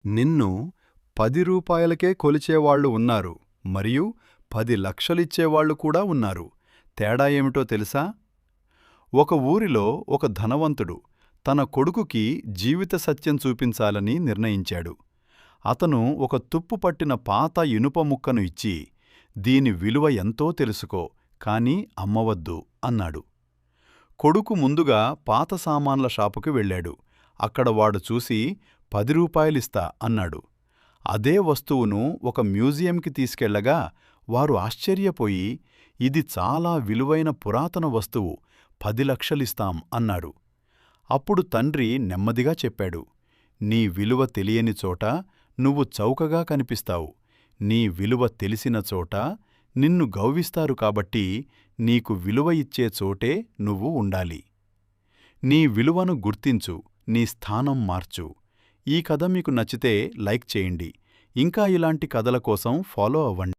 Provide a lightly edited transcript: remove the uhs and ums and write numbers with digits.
నిన్ను 10 రూపాయలకే కొలిచేవాళ్లు ఉన్నారు, మరియు 10 లక్షలిచ్చేవాళ్లు కూడా ఉన్నారు. తేడా ఏమిటో తెలుసా? ఒక ఊరిలో ఒక ధనవంతుడు తన కొడుకుకి జీవిత సత్యం చూపించాలని నిర్ణయించాడు. అతను ఒక తుప్పుపట్టిన పాత ఇనుప ముక్కను ఇచ్చి, దీని విలువ ఎంతో తెలుసుకో, కాని అమ్మవద్దు అన్నాడు. కొడుకు ముందుగా పాత సామాన్ల షాపుకి వెళ్ళాడు. అక్కడ వాడు చూసి 10 రూపాయలిస్తా అన్నాడు. అదే వస్తువును ఒక మ్యూజియంకి తీసుకెళ్లగా వారు ఆశ్చర్యపోయి, ఇది చాలా విలువైన పురాతన వస్తువు, 10 లక్షలిస్తాం అన్నారు. అప్పుడు తండ్రి నెమ్మదిగా చెప్పాడు, నీ విలువ తెలియని చోట నువ్వు చౌకగా కనిపిస్తావు. నీ విలువ తెలిసిన చోట నిన్ను గౌవిస్తారు కాబట్టి నీకు విలువ ఇచ్చే చోటే నువ్వు ఉండాలి. నీ విలువను గుర్తించు, నీ స్థానం మార్చు. ఈ కథ మీకు నచ్చితే లైక్ చేయండి. ఇంకా ఇలాంటి కథల కోసం ఫాలో అవ్వండి.